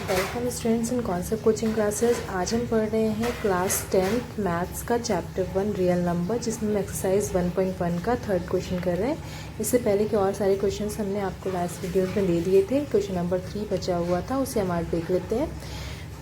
Welcome students in concept coaching classes. आज हम पढ़ रहे हैं क्लास 10th मैथ्स का चैप्टर 1 रियल नंबर, जिसमें हम एक्सरसाइज 1.1 का थर्ड क्वेश्चन कर रहे हैं। इससे पहले के और सारे क्वेश्चंस हमने आपको लास्ट वीडियोस में दे दिए थे। क्वेश्चन नंबर 3 बचा हुआ था, उसे हम आज देख लेते हैं।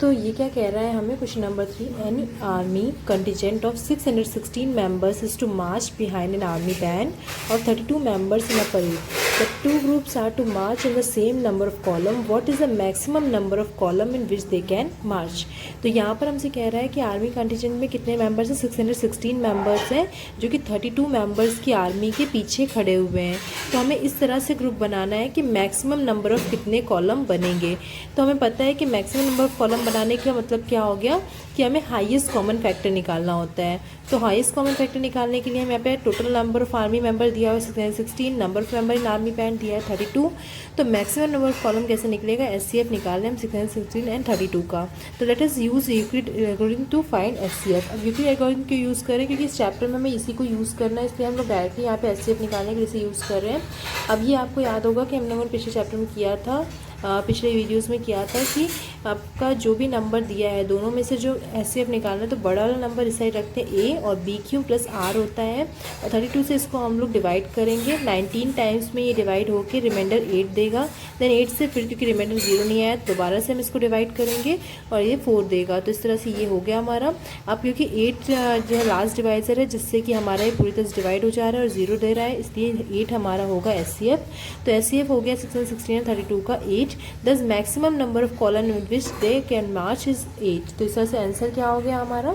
तो ये क्या कह रहा है हमें, question number 3, an army contingent of 616 members is to march behind an army band और 32 members in a parade. The two groups are to march in the same number of column. What is the maximum number of column in which they can march? तो यहाँ पर हमसे कह रहा है कि army contingent में कितने मेंबर्स हैं, 616 मेंबर्स हैं, जो कि 32 मेंबर्स की आर्मी के पीछे खड़े हुए हैं। तो हमें इस तरह से ग्रुप बनाना है कि मैक्सिमम नंबर ऑफ कितने कॉलम बनेंगे। तो हमें पता है कि मैक्सिमम नंबर ऑफ कॉलम बनाने का मतलब क्या हो गया कि हमें हाईएस्ट कॉमन फैक्टर निकालना होता है। तो हाईएस्ट कॉमन फैक्टर निकालने के लिए हम यहाँ पे total number of army member दिया हुआ है 16, number of member in army band दिया है 32। तो मैक्सिमम नंबर ऑफ कॉलम कैसे निकलेगा, एचसीएफ निकालने हम 616 एंड 32 का। तो let us use Euclid algorithm to find HCF. अब यूक्लिड एल्गोरिथम क्यों यूज़ करें, क्योंकि इस चैप्टर में हमें इसी को यूज़ करना है, इसलिए हम लोग डायरेक्टली यहाँ पे एचसीएफ निकालने के लिए इसे यूज़ कर रहे हैं। अब ये आपको याद होगा कि हम लोगों ने पिछले चैप्टर में किया था, पिछले वीडियोस में किया था कि आपका जो भी नंबर दिया है दोनों में से जो एचसीएफ निकालना है, तो बड़ा वाला नंबर इस साइड रखते हैं ए और बी क्यू प्लस आर होता है, और 32 से इसको हम लोग डिवाइड करेंगे। 19 टाइम्स में ये डिवाइड होकर रिमाइंडर 8 देगा। देन 8 से फिर क्योंकि रिमाइंडर 0 नहीं आया दोबारा से हम इसको डिवाइड करेंगे और ये 4 देगा। तो इस तरह से ये हो गया हमारा। अब क्योंकि 8 जो है लास्ट डिवाइजर है, जिससे कि हमारा ये पूरी तरह से डिवाइड हो जा रहा है और 0 दे रहा है, इसलिए 8 हमारा होगा एचसीएफ। तो एचसीएफ हो गया 616 और 32 का 8। दस maximum number of column in which they can March is 8। तो इस तरह से आंसर क्या हो गया हमारा,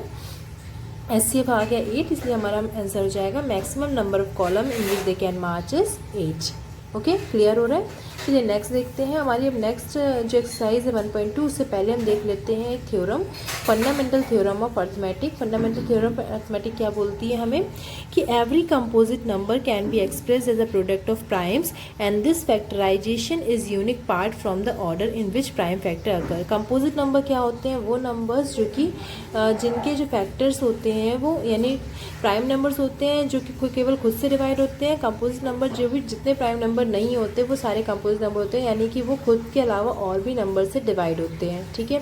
एचसीएफ आ गया 8, इसलिए हमारा आंसर हो जाएगा maximum number of column in which they can March is 8। Okay, clear हो रहा है। चलिए नेक्स्ट देखते हैं। हमारी अब नेक्स्ट जो एक्सरसाइज है 1.2, उससे पहले हम देख लेते हैं एक theorem, fundamental theorem of arithmetic. Fundamental theorem of arithmetic क्या बोलती है हमें कि every composite number can be express as a product of primes and this factorization is unique part from the order in which prime factor occur. Composite number क्या होते हैं, वो numbers जो कि जिनके जो फैक्टर्स होते हैं वो यानी प्राइम नंबर्स होते हैं, जो कि केवल खुद से डिवाइड होते हैं। कंपोजिट नंबर जो भी जितने प्राइम नंबर नहीं होते वो सारे कंपोजिट नंबर होते हैं, यानी कि वो खुद के अलावा और भी नंबर से डिवाइड होते हैं। ठीक है,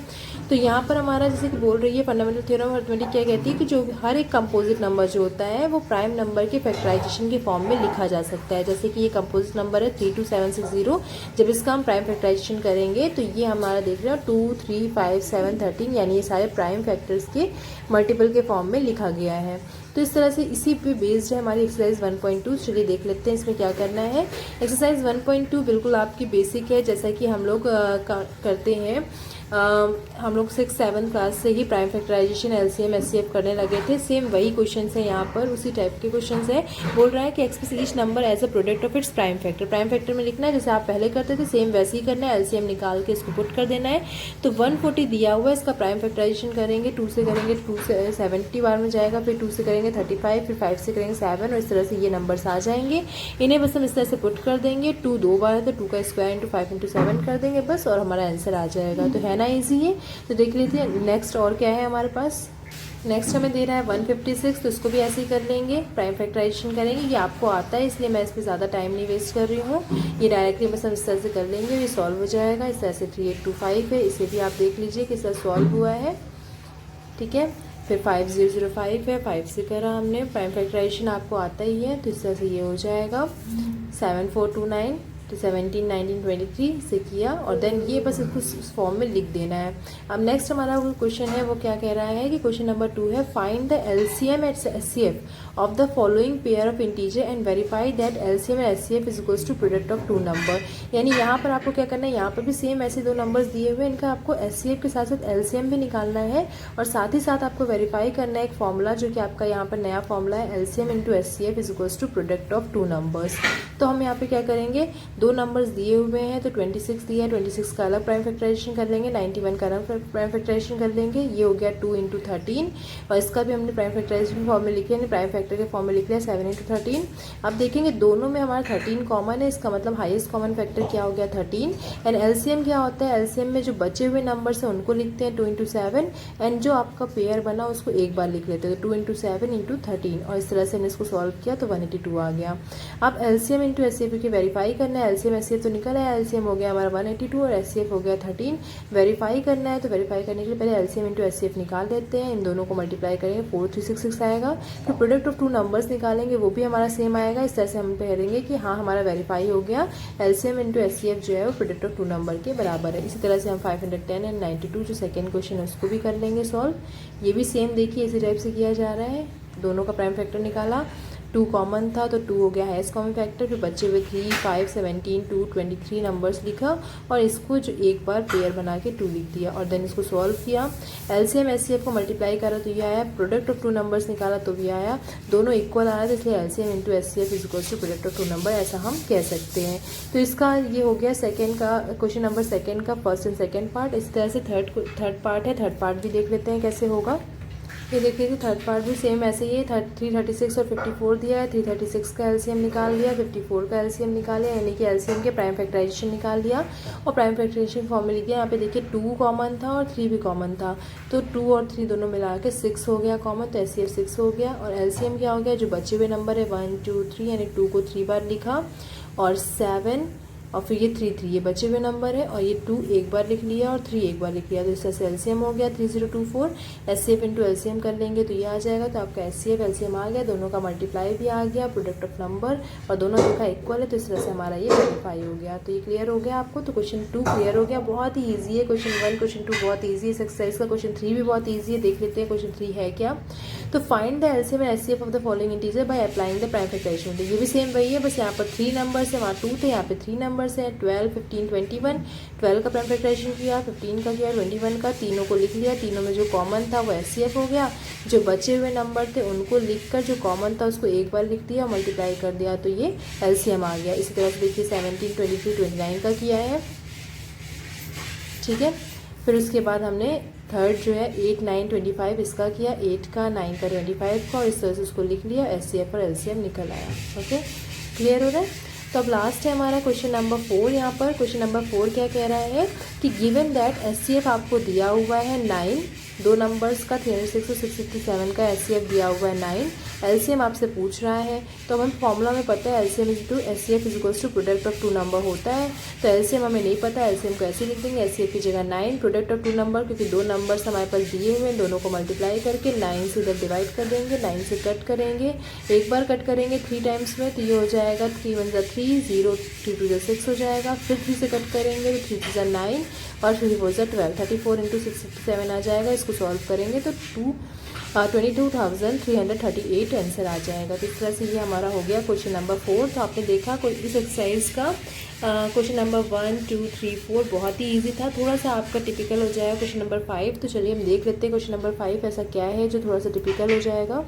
तो यहाँ पर हमारा जैसे कि बोल रही है फंडामेंटल थ्योरम ऑफ अर्थमेटिक क्या कहती है कि जो हर एक कंपोजिट नंबर जो होता है वो प्राइम नंबर के फैक्टराइजेशन के फॉर्म में लिखा जा सकता है। जैसे कि ये कंपोजिट नंबर है 32760, जब इसका हम प्राइम फैक्टराइजेशन करेंगे तो ये हमारा देख रहे हो 2, 3, 5, 7, 13, यानी ये सारे प्राइम फैक्टर्स के मल्टीपल के फॉर्म में लिखा गया है। तो इस तरह से इसी पे बेस्ड है हमारी एक्सरसाइज 1.2। चलिए देख लेते हैं इसमें क्या करना है। एक्सरसाइज 1.2 बिल्कुल आपकी बेसिक है, जैसा कि हम लोग करते हैं। हम लोग 6-7 क्लास से ही प्राइम फैक्टराइजेशन, एलसीएम, एचसीएफ करने लगे थे। सेम वही क्वेश्चन है यहाँ पर, उसी टाइप के क्वेश्चन है। बोल रहा है कि express each number as a product of its prime factor. Prime factor में लिखना है जैसे आप पहले करते थे, सेम वैसे ही करना है। एलसीएम निकाल के इसको पुट कर देना है। तो 140 दिया हुआ है, इसका प्राइम फैक्टराइजेशन करेंगे 2 से करेंगे 2 से 70 बार में जाएगा, फिर 2 से करेंगे 35, फिर 5 से करेंगे 7, और इस तरह से ये नंबर्स आ जाएंगे। इन्हें बस हम इस तरह से पुट कर देंगे। 2 2 बार है तो 2 का स्क्वायर इंटू 5 इंटू 7 कर देंगे बस, और हमारा आंसर आ जाएगा। तो है ना ईजी है। तो देख लीजिए नेक्स्ट और क्या है हमारे पास। नेक्स्ट हमें दे रहा है 156, तो इसको भी ऐसे ही कर लेंगे, प्राइम फैक्टराइजेशन करेंगे। ये आपको आता है इसलिए मैं इस पर ज़्यादा टाइम नहीं वेस्ट कर रही हूँ। ये डायरेक्टली बस हम इस तरह से कर लेंगे, ये सॉल्व हो जाएगा। इस तरह से 3825 है, इसे भी आप देख लीजिए किस तरह सॉल्व हुआ है। ठीक है, फिर 5005 है, 5 से करा हमने, प्राइम फैक्टराइजेशन आपको आता ही है। तो इस तरह से ये हो जाएगा 7429, तो 17, 19, 23 से किया, और देन ये बस इसको उस फॉर्म में लिख देना है। अब नेक्स्ट हमारा वो क्वेश्चन है, वो क्या कह रहा है कि क्वेश्चन नंबर 2 है, find the LCM and HCF of the following pair of integer and verify that LCM and HCF is equals to product of 2 number. यानी यहाँ पर आपको क्या करना है, यहाँ पर भी सेम ऐसे 2 नंबर्स दिए हुए हैं, इनका आपको एचसीएफ के साथ साथ एलसीएम भी निकालना है, और साथ ही साथ आपको वेरीफाई करना है एक फॉर्मूला, जो कि आपका यहाँ पर नया फॉर्मूला है, LCM into HCF is equals to product of 2 numbers. तो हम यहाँ पे क्या करेंगे, 2 नंबर्स दिए हुए हैं, तो 26 दिया है, 26 का अलग प्राइम फैक्टराइजेशन कर लेंगे, 91 का अलग प्राइम फैक्टराइजेशन कर लेंगे। ये हो गया 2 इंटू 13, और इसका भी हमने प्राइम फैक्टराइजेशन फॉर्म में लिख लिया, प्राइम फैक्टर के फॉर्म में लिख लिया 7 इंटू 13। अब देखेंगे दोनों में हमारा 13 कॉमन है, इसका मतलब हाईएस्ट कॉमन फैक्टर क्या हो गया 13। एंड एलसीएम क्या होता है, एलसीएम में जो बचे हुए नंबर्स हैं उनको लिखते हैं 2 इंटू 7, एंड जो आपका पेयर बना उसको एक बार लिख लेते हैं, तो 2 इंटू 7 इंटू 13, और इस तरह से हमने इसको सॉल्व किया तो 182 आ गया। अब LCM into S C F की वेरीफाई करना है। एलसीएम एस सी एफ तो निकल आया, एलसीएम हो गया हमारा 182 और एस सी एफ हो गया 13। वेरीफाई करना है तो वेरीफाई करने के लिए पहले LCM into S C F निकाल लेते हैं, इन दोनों को मल्टीप्लाई करेंगे 4366 आएगा। फिर प्रोडक्ट ऑफ टू नंबर्स निकालेंगे, वो भी हमारा सेम आएगा। इस तरह से हम कहेंगे कि हाँ हमारा वेरीफाई हो गया, LCM into S C F जो है वो प्रोडक्ट ऑफ टू नंबर के बराबर है। इसी तरह से हम 510 एंड 92 जो सेकेंड क्वेश्चन है उसको भी कर लेंगे सॉल्व। ये भी सेम देखिए इसी टाइप से किया जा रहा है। दोनों का प्राइम फैक्टर निकाला, 2 कॉमन था तो 2 हो गया हाईएस्ट कॉमन फैक्टर। फिर बच्चे हुए 3, 5, 17, 2, 23 नंबर्स लिखा और इसको जो एक बार पेयर बना के 2 लिख दिया और देन इसको सॉल्व किया। एलसीएम एचसीएफ को मल्टीप्लाई करा तो ये आया, प्रोडक्ट ऑफ टू नंबर्स निकाला तो भी आया, दोनों इक्वल आ रहा था इसलिए LCM into HCF is equal to product of two number, ऐसा हम कह सकते हैं। तो इसका ये हो गया सेकेंड का क्वेश्चन नंबर सेकेंड का फर्स्ट एंड सेकेंड पार्ट। इस तरह से थर्ड पार्ट है, थर्ड पार्ट भी देख लेते हैं कैसे होगा। ये देखिए कि थर्ड पार्ट भी सेम ऐसे ही है। 336 और 54 दिया है, 336 का एलसीएम निकाल लिया, 54 का एलसीएम निकाल लिया, यानी कि एलसीएम के प्राइम फैक्टराइजेशन निकाल लिया और प्राइम फैक्टराइजेशन फॉर्म में लिख दिया। यहाँ पे देखिए 2 कॉमन था और 3 भी कॉमन था तो 2 और 3 दोनों मिला के 6 हो गया कॉमन, तो एचसीएफ 6 हो गया। और एलसीएम क्या हो गया, जो बचे हुए नंबर है 1, 2, 3 यानी 2 को 3 बार लिखा और 7 और फिर ये 3, 3 ये बचे हुए नंबर है और ये 2 एक बार लिख लिया और 3 एक बार लिख लिया, तो इससे से एलसीएम हो गया 3024। एचसीएफ इंटू एलसीएम कर लेंगे तो ये आ जाएगा, तो आपका एचसीएफ एलसीएम आ गया, दोनों का मल्टीप्लाई भी आ गया, प्रोडक्ट ऑफ नंबर और दोनों देखा इक्वल है, तो इस तरह से हमारा ये वेरीफाई हो गया। तो ये क्लियर हो गया आपको। तो क्वेश्चन 2 क्लियर हो गया, बहुत ही ईजी है। क्वेश्चन 1 क्वेश्चन 2 बहुत ईजी है, एक्सरसाइज का क्वेश्चन 3 भी बहुत ईजी है। देख लेते हैं क्वेश्चन 3 है क्या। तो find the LCM and HCF of the following integer by applying the prime factorization. ये भी सेम वही है, बस यहाँ पर 3 नंबर्स है, वहाँ 2 थे, यहाँ पे 3 नंबर्स है, 12, 15, 21। 12 का प्राइम फैक्टराइजेशन किया, 15 का किया, 21 का, तीनों को लिख लिया। तीनों में जो कॉमन था वो एचसीएफ हो गया, जो बचे हुए नंबर थे उनको लिखकर जो कॉमन था उसको एक बार लिख दिया, मल्टीप्लाई कर दिया तो ये एलसीएम आ गया। इसी तरह से देखिए 17, 23, 29 का किया है, ठीक है। फिर उसके बाद हमने थर्ड जो है 8, 9, 25 इसका किया, 8 का, 9 का, 25 का, और इस तरह से उसको लिख लिया, एचसीएफ और एलसीएम निकल आया। ओके, क्लियर हो रहा है। तो अब लास्ट है हमारा क्वेश्चन नंबर 4। यहाँ पर क्वेश्चन नंबर 4 क्या कह रहा है कि गिवन दैट एचसीएफ आपको दिया हुआ है 9, 2 नंबर्स का 306 और 657 का एचसीएफ दिया हुआ है 9, एलसीएम आपसे पूछ रहा है। तो हमें फॉर्मूला में पता है LCM is to HCF is equals to product of two number होता है, तो एलसीएम हमें नहीं पता, एलसीएम को ऐसे लिख देंगे, एचसीएफ की जगह 9, प्रोडक्ट ऑफ टू नंबर, क्योंकि 2 नंबर्स हमारे पास दिए हुए हैं, दोनों को मल्टीप्लाई करके 9 से इधर डिवाइड कर देंगे, 9 से कट करेंगे, एक बार कट करेंगे 3 टाइम्स में, तो ये हो जाएगा 3 1 3, 0 3 2 6 हो जाएगा। फिर 3 से कट करेंगे तो 3 3 9 और 3 4 12, 34 इंटू 657 आ जाएगा। इसको सॉल्व करेंगे तो 22,338 आंसर आ जाएगा। तो इस तरह से ये हमारा हो गया क्वेश्चन नंबर 4। तो आपने देखा कोई इस एक्सरसाइज का क्वेश्चन नंबर 1, 2, 3, 4 बहुत ही इजी था, थोड़ा सा आपका टिपिकल हो जाएगा क्वेश्चन नंबर 5। तो चलिए हम देख लेते हैं क्वेश्चन नंबर 5 ऐसा क्या है जो थोड़ा सा टिपिकल हो जाएगा।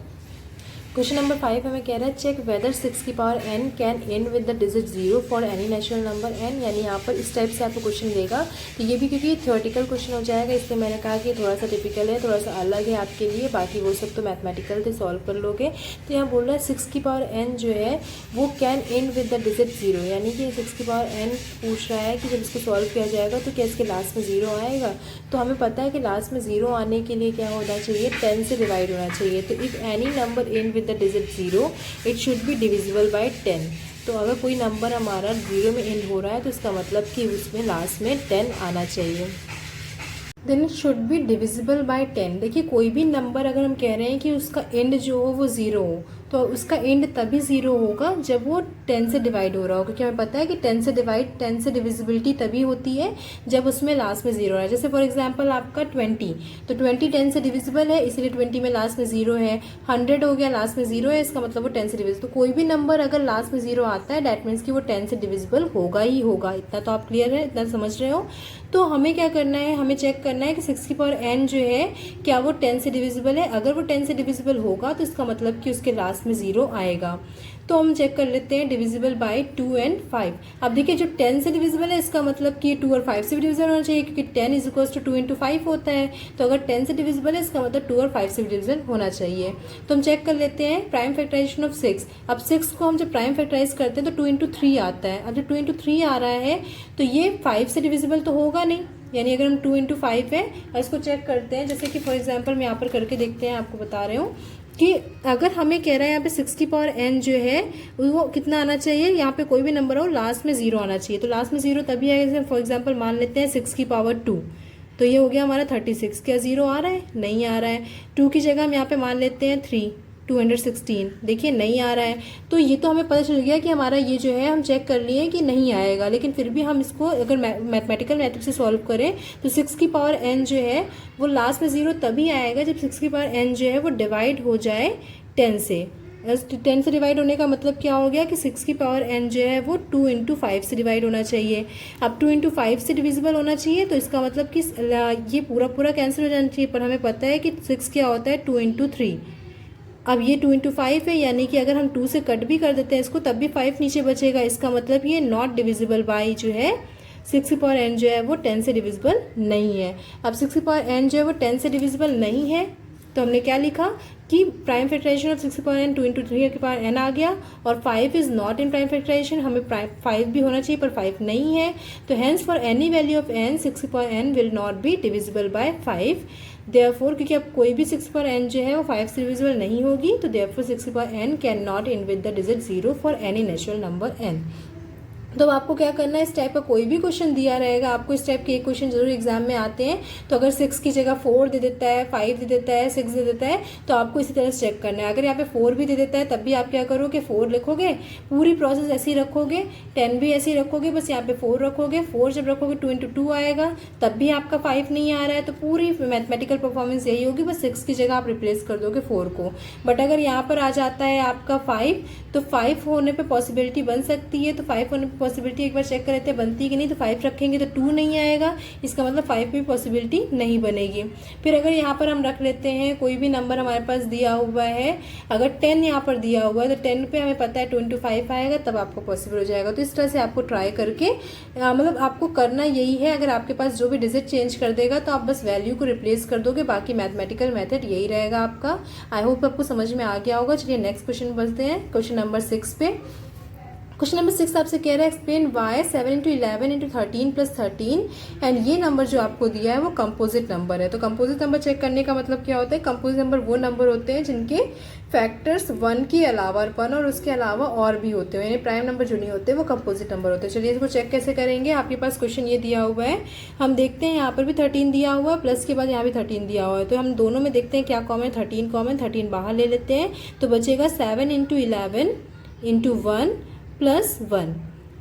क्वेश्चन नंबर 5 हमें कह रहा है चेक वेदर 6 की power n can and with the digit 0 for any natural number n, यानी यहाँ पर इस टाइप से आपको क्वेश्चन देगा। तो ये भी क्योंकि थ्योरेटिकल क्वेश्चन हो जाएगा इसलिए मैंने कहा कि थोड़ा सा टिपिकल है, थोड़ा सा अलग है आपके लिए, बाकी वो सब तो मैथमेटिकल थे, सॉल्व कर लोगे। तो यहाँ बोल रहा है 6 की पावर n जो है वो can and with the digit 0, यानी कि 6 की पावर n पूछ रहा है कि जब इसको सॉल्व किया जाएगा तो क्या इसके लास्ट में 0 आएगा। तो हमें पता है कि लास्ट में 0 आने के लिए क्या होना चाहिए, 10 से डिवाइड होना चाहिए। तो if any number and with the digit 0 it should be divisible by 10। तो अगर कोई नंबर हमारा 0 में एंड हो रहा है तो इसका मतलब कि उसमें लास्ट में 10 आना चाहिए। Then it should be divisible by 10। देखिए कोई भी नंबर अगर हम कह रहे हैं कि उसका एंड जो हो वो 0 हो तो उसका एंड तभी 0 होगा जब वो 10 से डिवाइड हो रहा हो, क्योंकि हमें पता है कि 10 से डिविजिबिलिटी तभी होती है जब उसमें लास्ट में 0 है। जैसे फॉर एग्जांपल आपका 20, तो 20 10 से डिविजिबल है इसलिए 20 में लास्ट में 0 है। 100 हो गया लास्ट में 0 है, इसका मतलब वो 10 से डिविजिबल। तो कोई भी नंबर अगर लास्ट में 0 आता है दैट मीन्स कि वो 10 से डिविजिबल होगा ही होगा। इतना तो आप क्लियर है, इतना समझ रहे हो। तो हमें क्या करना है, हमें चेक करना है कि 6 की पावर n जो है क्या वो 10 से डिविजिबल है। अगर वो 10 से डिविजिबल होगा तो इसका मतलब कि उसके लास्ट में 0 आएगा। तो हम चेक कर लेते हैं डिविजिबल बाय 2 एंड 5। अब देखिए जो 10 से डिविजिबल है इसका मतलब कि 2 और 5 से भी डिविजिबल होना चाहिए, क्योंकि 10 इज इक्वल्स टू 2 इंटू 5 होता है। तो अगर 10 से डिविजिबल है इसका मतलब 2 और 5 से भी डिविजिबल होना चाहिए। तो हम चेक कर लेते हैं प्राइम फैक्टराइजेशन ऑफ 6। अब 6 को हम जब प्राइम फैक्टराइज करते हैं तो 2 इंटू 3 आता है। अब जब 2 इंटू 3 आ रहा है तो ये 5 से डिविजिबल तो होगा नहीं, यानी अगर हम 2 इंटू 5 है और इसको चेक करते हैं, जैसे कि फॉर एग्जांपल मैं यहाँ पर करके देखते हैं, आपको बता रहे हूँ कि अगर हमें कह रहा है यहाँ पे 6 की पावर n जो है वो कितना आना चाहिए, यहाँ पे कोई भी नंबर हो लास्ट में 0 आना चाहिए। तो लास्ट में 0 तभी आएगा, जैसे फॉर एग्जांपल मान लेते हैं 6 की पावर 2, तो ये हो गया हमारा 36। क्या 0 आ रहा है? नहीं आ रहा है। 2 की जगह हम यहाँ पे मान लेते हैं 3, 216, देखिए नहीं आ रहा है। तो ये तो हमें पता चल गया कि हमारा ये जो है हम चेक कर लिए कि नहीं आएगा, लेकिन फिर भी हम इसको अगर मैथमेटिकल मेथड से सॉल्व करें तो 6 की पावर n जो है वो लास्ट में 0 तभी आएगा जब 6 की पावर n जो है वो डिवाइड हो जाए 10 से। 10 से डिवाइड होने का मतलब क्या हो गया कि 6 की पावर n जो है वो 2 इंटू 5 से डिवाइड होना चाहिए। अब 2 इंटू 5 से डिविजिबल होना चाहिए, तो इसका मतलब कि ये पूरा पूरा कैंसिल हो जाना चाहिए, पर हमें पता है कि 6 क्या होता है 2 इंटू 3। अब ये 2 इंटू 5 है, यानी कि अगर हम 2 से कट भी कर देते हैं इसको तब भी 5 नीचे बचेगा। इसका मतलब ये नॉट डिविजिबल बाई जो है 6 की पावर n जो है वो 10 से डिविजिबल नहीं है। अब 6 की पावर n जो है वो 10 से डिविजिबल नहीं है, तो हमने क्या लिखा कि प्राइम फैक्टराइजेशन ऑफ 6 की पावर n 2 इंटू 3 की पावर n आ गया, और 5 is not in prime factorization, हमें 5 भी होना चाहिए पर 5 नहीं है। तो hence for any value of n 6 की power n will not be divisible bye 5। Therefore क्योंकि अब कोई भी 6 की पावर n जो है वो 5 से डिविजिबल नहीं होगी, तो देयरफॉर 6 की power n can not in with the digit 0 for any natural number n। तो आपको क्या करना है, इस टाइप का कोई भी क्वेश्चन दिया रहेगा, आपको इस टाइप के एक क्वेश्चन जरूर एग्जाम में आते हैं। तो अगर 6 की जगह 4 दे देता है, 5 दे देता है, 6 दे देता है, तो आपको इसी तरह से चेक करना है। अगर यहाँ पे 4 भी दे देता है तब भी आप क्या करोगे, 4 लिखोगे, पूरी प्रोसेस ऐसे ही रखोगे। 10 भी ऐसे ही रखोगे, बस यहाँ पे 4 रखोगे। 4 जब रखोगे 2 इंटू 2 आएगा, तब भी आपका 5 नहीं आ रहा है। तो पूरी मैथमेटिकल परफॉर्मेंस यही होगी, बस 6 की जगह आप रिप्लेस कर दोगे 4 को। बट अगर यहाँ पर आ जाता है आपका 5, तो 5 होने पे पॉसिबिलिटी बन सकती है। तो 5 होने पे पॉसिबिलिटी एक बार चेक कर लेते हैं बनती है कि नहीं। तो 5 रखेंगे तो 2 नहीं आएगा, इसका मतलब 5 में पॉसिबिलिटी नहीं बनेगी। फिर अगर यहाँ पर हम रख लेते हैं कोई भी नंबर हमारे पास दिया हुआ है, अगर 10 यहाँ पर दिया हुआ है तो 10 पे हमें पता है 2 इंटू 5 आएगा, तब आपको पॉसिबल हो जाएगा। तो इस तरह से आपको ट्राई करके मतलब आपको करना यही है। अगर आपके पास जो भी डिजिट चेंज कर देगा तो आप बस वैल्यू को रिप्लेस कर दोगे, बाकी मैथमेटिकल मेथड यही रहेगा आपका। आई होप आपको समझ में आ गया होगा। चलिए नेक्स्ट क्वेश्चन बढ़ते हैं, क्वेश्चन नंबर 6 पे। क्वेश्चन नंबर 6 आपसे कह रहा है explain why 7 into 11 into 13 plus 13, and ये नंबर जो आपको दिया है वो कंपोजिट नंबर है। तो कंपोजिट नंबर चेक करने का मतलब क्या होता है, कंपोजिट नंबर वो नंबर होते हैं जिनके फैक्टर्स 1 के अलावा 1 और उसके अलावा और भी होते हैं, यानी प्राइम नंबर जो नहीं होते वो कंपोजिट नंबर होते हैं। चलिए इसको चेक कैसे करेंगे। आपके पास क्वेश्चन ये दिया हुआ है, हम देखते हैं यहाँ पर भी 13 दिया हुआ है, प्लस के बाद यहाँ भी 13 दिया हुआ है। तो हम दोनों में देखते हैं क्या कॉमन, 13 कॉमन, 13 बाहर ले लेते हैं, तो बचेगा 7 इंटू 11 इंटू 1 प्लस 1।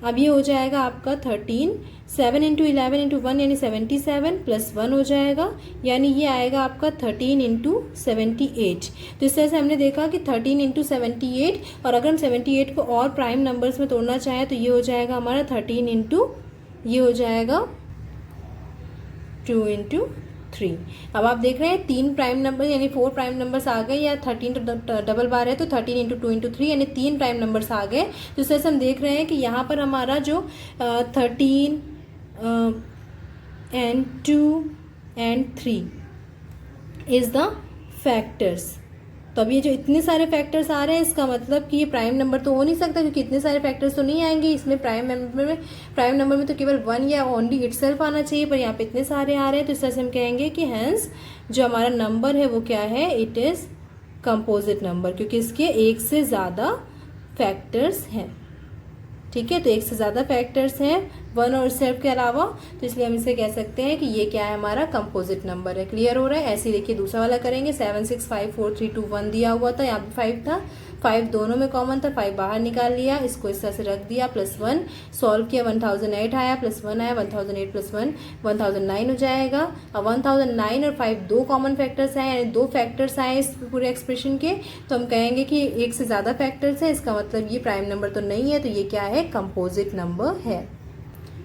अब ये हो जाएगा आपका 13, 7 इंटू 11 इंटू 1 यानी 77 प्लस 1 हो जाएगा, यानी ये आएगा आपका 13 इंटू 78। तो इस तरह से हमने देखा कि 13 इंटू 78, और अगर हम 78 को और प्राइम नंबर्स में तोड़ना चाहें तो ये हो जाएगा हमारा 13 इंटू, ये हो जाएगा 2 इंटू 3। अब आप देख रहे हैं 3 प्राइम नंबर यानी 4 प्राइम नंबर्स आ गए, या 13 तो डबल बार है तो 13 इंटू 2 इंटू 3 यानी 3 प्राइम नंबर्स आ गए। तो इस तरह से हम देख रहे हैं कि यहाँ पर हमारा जो 13 and 2 and 3 is the factors. तो अब ये जो इतने सारे फैक्टर्स आ रहे हैं, इसका मतलब कि ये प्राइम नंबर तो हो नहीं सकता, क्योंकि इतने सारे फैक्टर्स तो नहीं आएंगे इसमें। प्राइम नंबर में तो केवल 1 या ओनली इटसेल्फ आना चाहिए, पर यहाँ पे इतने सारे आ रहे हैं। तो इस तरह से हम कहेंगे कि हेंस जो हमारा नंबर है वो क्या है, इट इज़ कंपोजिट नंबर, क्योंकि इसके एक से ज़्यादा फैक्टर्स हैं। ठीक है, तो एक से ज़्यादा फैक्टर्स हैं 1 और इटसेल्फ के अलावा, तो इसलिए हम इसे कह सकते हैं कि ये क्या है, हमारा कंपोजिट नंबर है। क्लियर हो रहा है। ऐसे ही देखिए दूसरा वाला करेंगे, 7 6 5 4 3 2 1 दिया हुआ था, यहाँ पे 5 था, 5 दोनों में कॉमन था, 5 बाहर निकाल लिया, इसको इस तरह से रख दिया, प्लस 1 सॉल्व किया, 1008 आया, प्लस 1 आया, 1008 प्लस 1 1009 हो जाएगा। अब 1009 और 5 दो कॉमन फैक्टर्स आए, यानी 2 फैक्टर्स आए इस पूरे एक्सप्रेशन के, तो हम कहेंगे कि एक से ज़्यादा फैक्टर्स है, इसका मतलब ये प्राइम नंबर तो नहीं है, तो ये क्या है, कंपोजिट नंबर है।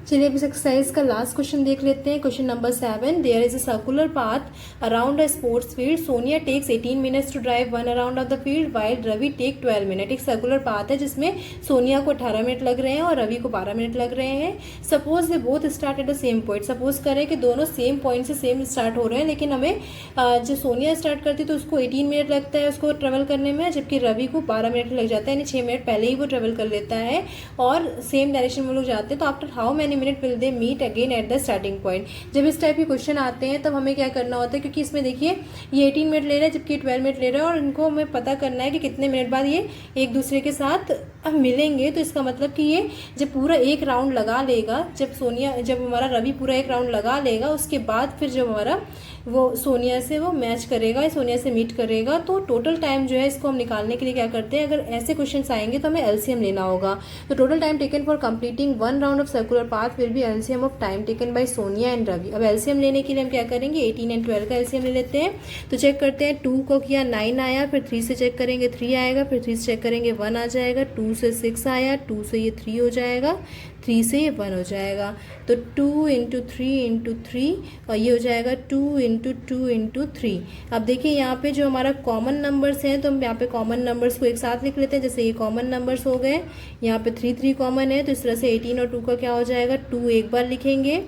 चलिए अब इस एक्सरसाइज का लास्ट क्वेश्चन देख लेते हैं। Question number 7, there is a circular path around a sports field, Sonia takes 18 minutes to drive 1 around of the field while Ravi take 12 minute. एक सर्कुलर पाथ है जिसमें सोनिया को 18 मिनट लग रहे हैं और रवि को 12 मिनट लग रहे हैं। Suppose they both start at the same point, suppose करें कि दोनों सेम पॉइंट से सेम स्टार्ट हो रहे हैं, लेकिन हमें जो सोनिया स्टार्ट करती है तो उसको 18 मिनट लगता है उसको ट्रेवल करने में, जबकि रवि को 12 मिनट लग जाता है, यानी 6 मिनट पहले ही वो ट्रेवल कर लेता है, और सेम डायरेक्शन में लोग जाते हैं। तो after how many many minute will they meet again at the starting point. जब इस टाइप के क्वेश्चन आते हैं तब हमें क्या करना होता है, क्योंकि इसमें देखिए ये 18 मिनट ले रहा है जबकि 12 मिनट ले रहा है, और इनको हमें पता करना है कि कितने मिनट बाद ये एक दूसरे के साथ मिलेंगे। तो इसका मतलब कि ये जब पूरा एक राउंड लगा लेगा, जब हमारा रवि पूरा एक राउंड लगा लेगा, उसके बाद फिर जब हमारा वो सोनिया से वो मैच करेगा, सोनिया से मीट करेगा, तो टोटल टाइम जो है इसको हम निकालने के लिए क्या करते हैं, अगर ऐसे क्वेश्चंस आएंगे तो हमें एलसीएम लेना होगा। तो total time taken for completing 1 round of circular path will be LCM of time taken by Sonia and Ravi. अब एलसीएम लेने के लिए हम क्या करेंगे, 18 एंड 12 का एलसीएम ले लेते हैं। तो चेक करते हैं, 2 को किया 9 आया, फिर 3 से चेक करेंगे 3 आएगा, फिर 3 से चेक करेंगे 1 आ जाएगा, 2 से 6 आया, 2 से ये 3 हो जाएगा, 3 से ये 1 हो जाएगा। तो 2 इंटू 3 इंटू 3 और ये हो जाएगा 2 इंटू 2 इंटू 3। अब देखिए यहाँ पे जो हमारा कॉमन नंबर्स हैं, तो हम यहाँ पे कॉमन नंबर्स को एक साथ लिख लेते हैं। जैसे ये कॉमन नंबर्स हो गए, यहाँ पे 3 3 कॉमन है, तो इस तरह से 18 और 2 का क्या हो जाएगा, 2 एक बार लिखेंगे,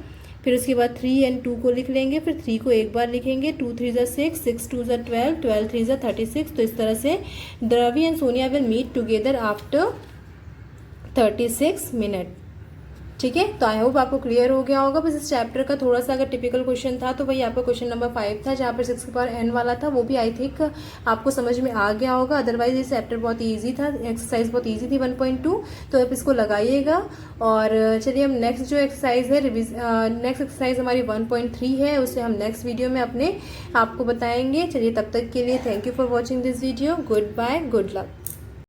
फिर उसके बाद 3 एंड 2 को लिख लेंगे, फिर 3 को एक बार लिखेंगे, 2 3 ज़ा 6, 6 2 ज़ा 12, 12 3 ज़ा 36। तो इस तरह से Ravi and Sonia will meet together after 36 minute. ठीक है, तो आई होप आपको क्लियर हो गया होगा। बस इस चैप्टर का थोड़ा सा अगर टिपिकल क्वेश्चन था तो वही आपका क्वेश्चन नंबर 5 था, जहाँ पर 6 के पावर n वाला था, वो भी आई थिंक आपको समझ में आ गया होगा। अदरवाइज ये चैप्टर बहुत ईजी था, एक्सरसाइज बहुत ईजी थी 1.2, तो आप इसको लगाइएगा। और चलिए हम नेक्स्ट जो एक्सरसाइज है, नेक्स्ट एक्सरसाइज हमारी 1.3 है, उसे हम नेक्स्ट वीडियो में अपने आपको बताएंगे। चलिए तब तक के लिए thank you for watching this video, goodbye, good luck.